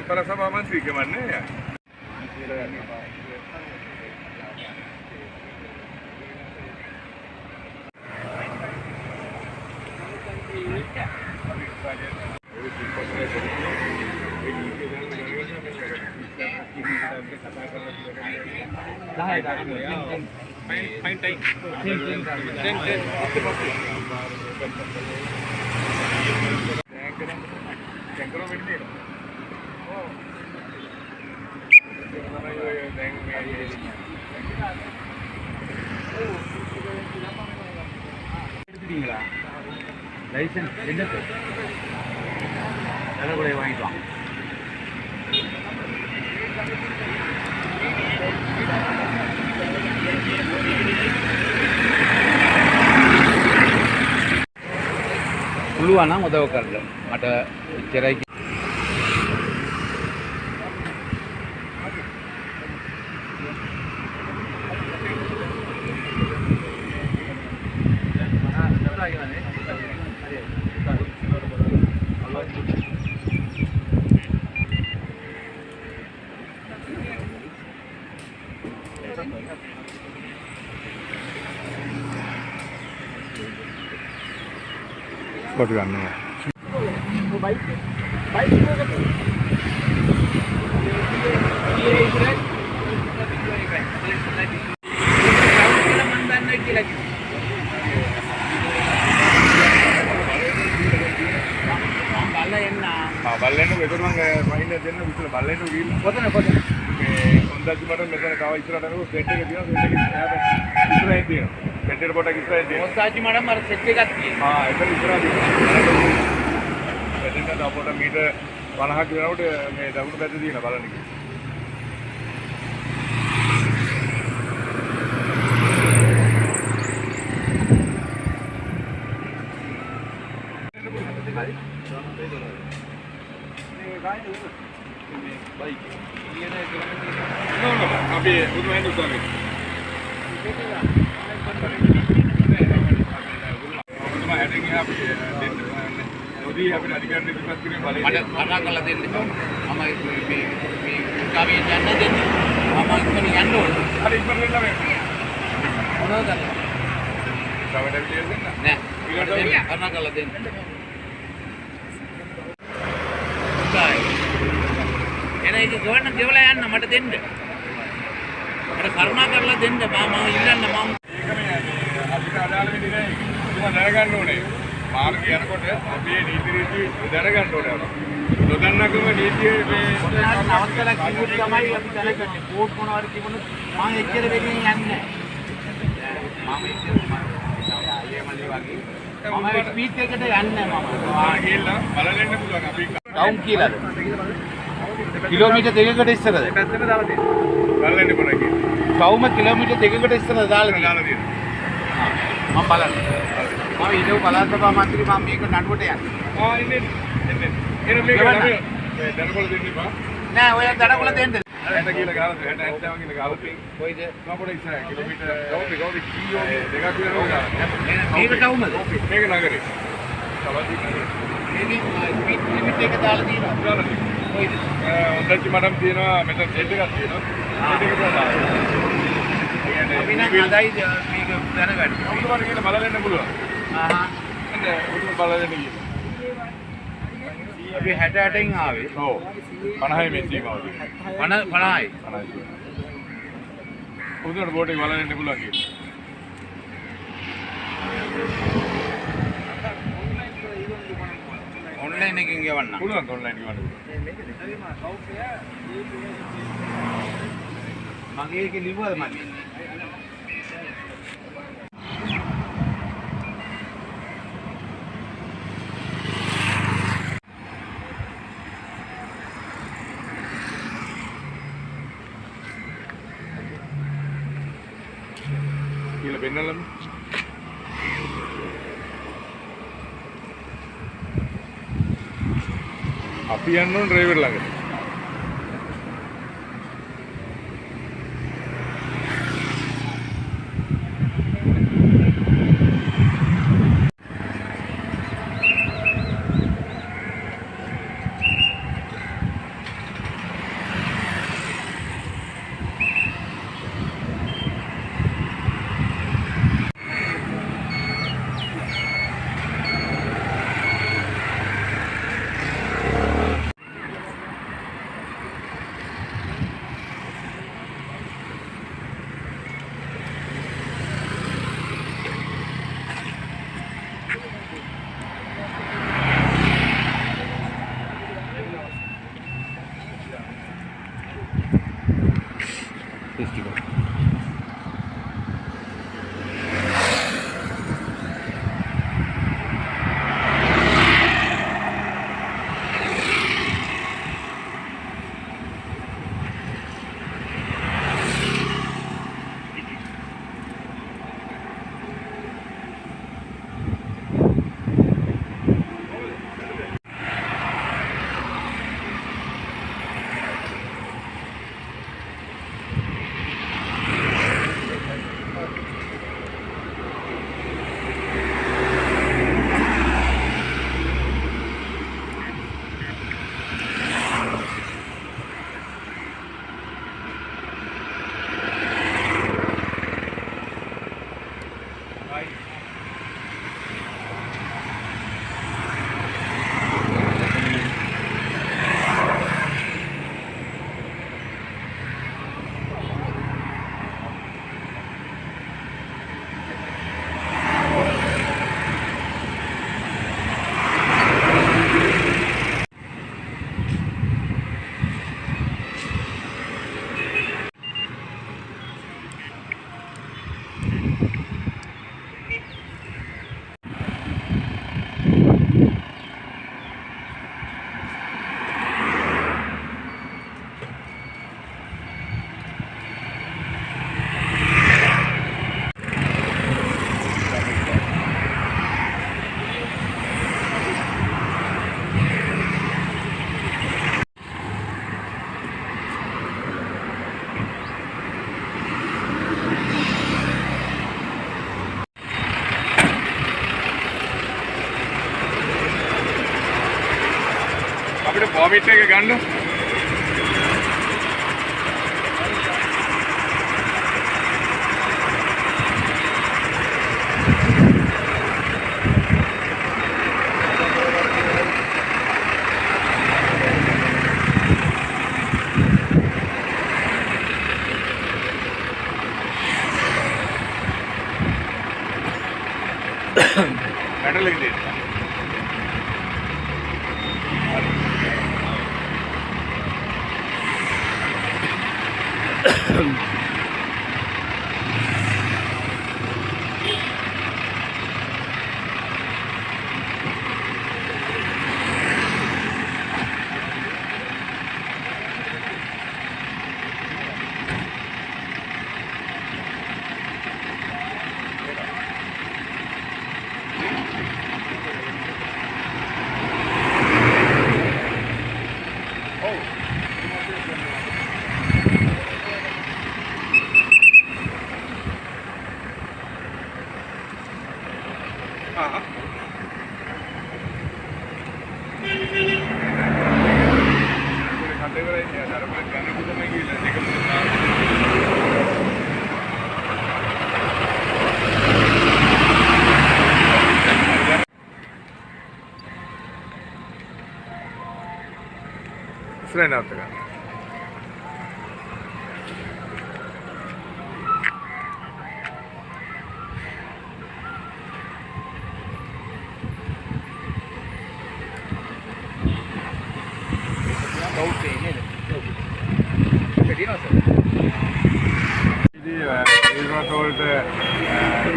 para sama menteri ke mana ya? License, என்னது? தரகுறை வாங்கிட்டு வாங்க. පුළුවන් නම් උදව් කරන්න. මට එච්චරයි. කොට ගන්නවා. බල්ලෙන්නු එතකොට මම වහින්න දෙන්න විතර බල්ලෙන්නු ගිහින් කොතන මේ හොන්දාචි මට මෙතන තව ඉස්සරහට යනකොට සෙට් එක තියෙනවා සෙට් එක ඉස්සරහින් තියෙනවා සෙට් එක පොඩක් ඉස්සරහින් තියෙනවා හොන්දාචි මඩම් අර සෙට් එකක් තියෙනවා එතන ඉස්සරහ තියෙනවා එතන තව පොඩක් මීටර් 50ක් වෙනකොට මේ දකුණු පැත්තේ තියෙනවා බලන්න කිව්වා අපි උතුමෙන් උතුමෙන් මොදී අපිට අධිකාරී ඉදිරිපත් කිරීම බලය මට කතා කරලා දෙන්න මම මේ කාවිය යන්න දෙන්න මම ඉක්මන යන්න ඕන හරි ඉක්මන වෙන්න මේ මොනවද කරන්නේ තව දෙවියන් දෙන්න නෑ ඊළඟට කතා කරලා දෙන්න එන ඒක ගොන්න ගෙවලා යන්න මට දෙන්න. මට කරුණා කරලා දෙන්න මම ඉල්ලන්න මම. ඒක මේ අපිට අදාළ වෙන්නේ නැහැ. ඒක දැනගන්න ඕනේ. මාර්ගය යනකොට අපේ නීති රීති දැනගන්න ඕනේ. නොදන්නකම නීතියේ මේ නවත්තලා කිව්වොත් තමයි අපි දැනගන්නේ. කෝඩ් මොනවාරි තිබුණොත් මම එච්චර වෙන්නේ යන්නේ නැහැ. මම එච්චර මම ස්පීඩ් එකට යන්නේ මම. ගිහලා බලන්න පුළුවන් අපි ඩවුන් කියලාද? කිලෝමීටර් 2කට ඉස්සරද? පැත්තට දාලා තියෙනවා. බලන්න කොනක. කවුම කිලෝමීටර් 2කට ඉස්සරද දාලා තියෙනවා. මම බලන්න. මම ඊටව පළාත් සභා මන්ත්‍රී මම මේක නඩුවට යන්නේ. ඉන්නේ. එන්න මේක දඩකොල දෙන්න එපා. නෑ ඔය දඩකොල දෙන්න. 60 කියලා ගාලා 60 70 කියලා ගාලා කොයිද? මම පොඩ ඉස්සරහ කිලෝමීටර් ගෞරි කීයෝ දෙකක් විතර ගාලා. මේක කවුමද? මේක නගරේ. තවදී නගරේ. මේක ස්පීඩ් ලිමිට් එක දාලා තියෙනවා. කොයිද? හොන්දාචි මඩම් තියෙනවා මෙතන සෙට් එකක් තියෙනවා. සෙට් එක දාලා. අපි නම් හදයි මේක දැනගන්න. ඔබතුමාට කියලා බලන්න පුළුවන්. එන්න ඔබතුමා බලන්න කියලා. අපි 68න් ආවේ. ඔව්. 50 මේ සීමාව තියෙනවා. 50යි. ඔබතුමාට බෝඩ් එක බලන්න පුළුවන් කියලා. ඔන්ලයින් එකකින් ගවන්න. පුළුවන් ඔන්ලයින් ගවන්න. මගේ එකේ ලිව්වද මගේ? කියලා පෙන්නලම. අපි යන්න ඕන ඩ්‍රයිවර් ළඟට. අපිට පොමිට් එක ගන්න පැටල විදියට ඉස්සරහ නවත්ත ගන්න.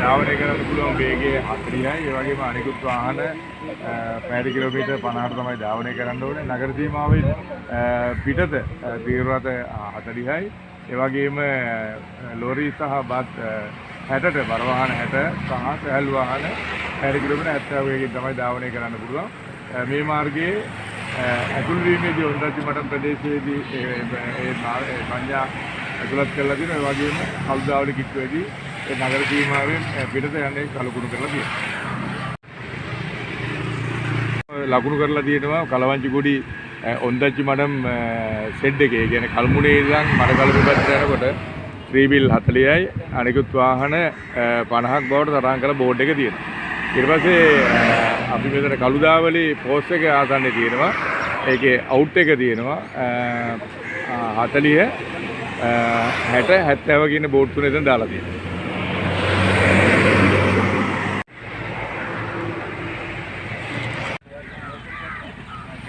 ධාවනය කරන්න පුළුවන් වේගය 40යි. ඒ වගේම අනිකුත් වාහන පැය කිලෝමීටර් 50ට තමයි ධාවනය කරන්න ඕනේ. නගර සීමාවෙන් පිටත තීව්‍රත 40යි. ඒ වගේම ලෝරි සහ බස් 60ට බර වාහන 60 සහ සැහැල්ලු වාහන පැය කිලෝමීටර් 70 වේගයෙන් තමයි ධාවනය කරන්න පුළුවන්. මේ මාර්ගයේ ඇතුල් වීමේදී ඔන්දච්චි මටම් ප්‍රදේශයේදී ඒ සංඥා ඇතුළත් කරලා තියෙනවා. ඒ වගේම කල්දාවලි කිට්ටුවේදී ඒ නගර සීමාවෙන් පිටත යන්නේ කලකුණු කරලා තියෙනවා. ලකුණු කරලා තියෙනවා කලවංචිගොඩි ඔන්දච්චි මඩම් සෙඩ් එකේ. ඒ කියන්නේ කල්මුණේ ඉඳන් මඩකලපු පැත්තට යනකොට ත්‍රිබිල් 40යි අනිකුත් වාහන 50ක් බවට තරම් කරලා බෝඩ් එක තියෙනවා. ඊට පස්සේ අපි මෙතන කළුදාවලි පෝස්ට් එක ආසන්නයේ තියෙනවා. ඒකේ අවුට් එක තියෙනවා 40 60 70 කියන බෝඩ් තුන එතන දාලා තියෙනවා.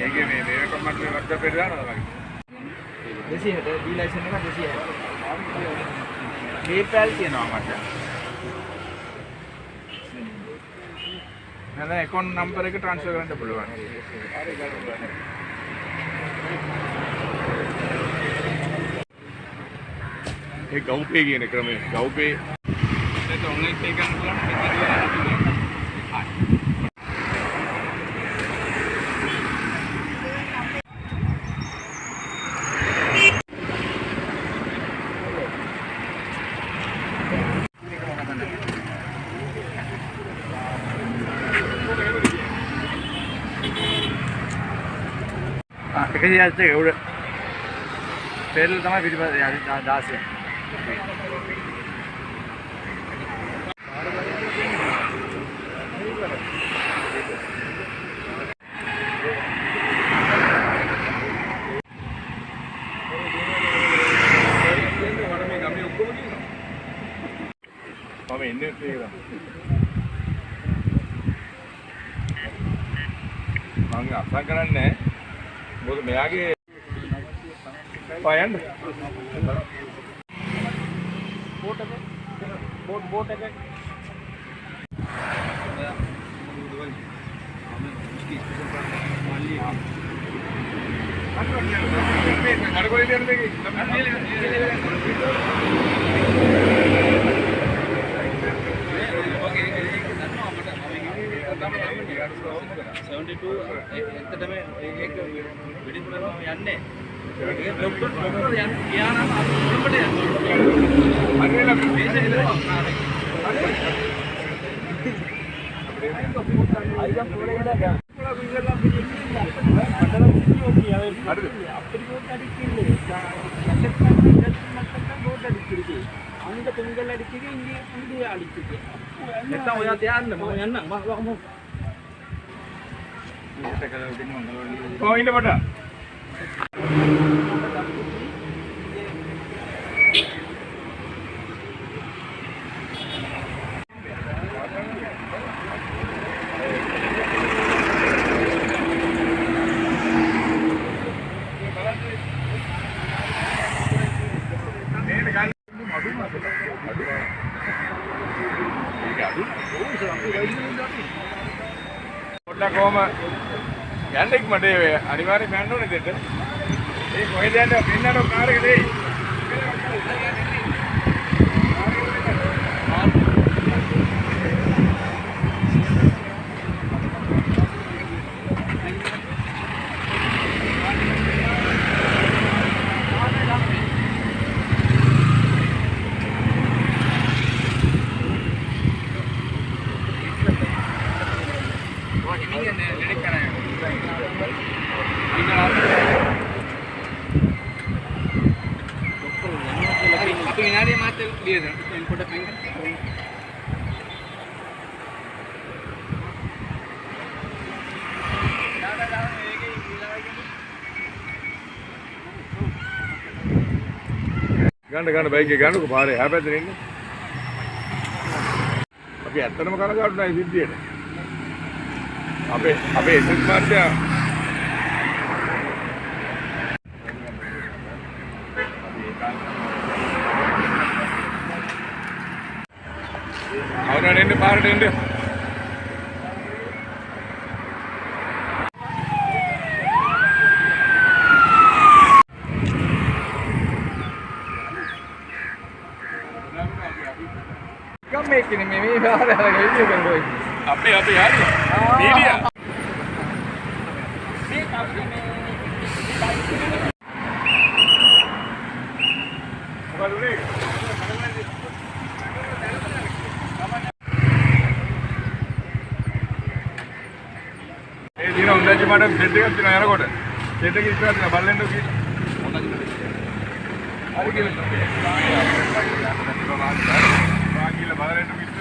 ඒකේ මේ කමන්ට් එක වර්ධ පෙරදානවා වගේ. 260 ඩී ලයිසන් එක 260. මේ පැල් තියෙනවා මට. නේද account number එක transfer කරන්න පුළුවන්. ඒ ගව්පේ කියන ක්‍රමය ගව්පේ ඒක ඔන්ලයින් පේ කරන්න පුළුවන්. එකසිය ඇත්ත උඩ පෙරල තමයි පිටිපස්ස 16. මම එන්නේ කියලා. මම අසං කරන්නේ මොකද මෙයාගේ පයන්න ෆෝටෝ බෝට් එක පොඩ්ඩක් කොහම යන්නෙක් මට අනිවාර්යෙන් යන්න ඕනේ දෙන්න. ඒ කොහෙද යන්නේ? පින්නරෝ කාර් එක දෙයි. ගන්න බයික් එක ගන්නකො පාරේ එහා පැත්තේ ඉන්නේ. අපි ඇත්තටම කනගාටු නැහැ සිද්ධියට. අපේ එසෙත් මාර්ගය අවුරුද්දෙන් එන්න පාරට එන්න. මේකනේ මේ පාරේ අරගෙන ඉන්නේ කොහොමද? අපේ යාළුවා. මීඩියා. ඒ දින උන්දච්චි මට සෙට් එකක් තියෙනවා යනකොට. සෙට් එක ඉස්සරහ තියෙනවා බල්ලෙන්ද කියලා. හරි කියලා. වාගිල බලන්න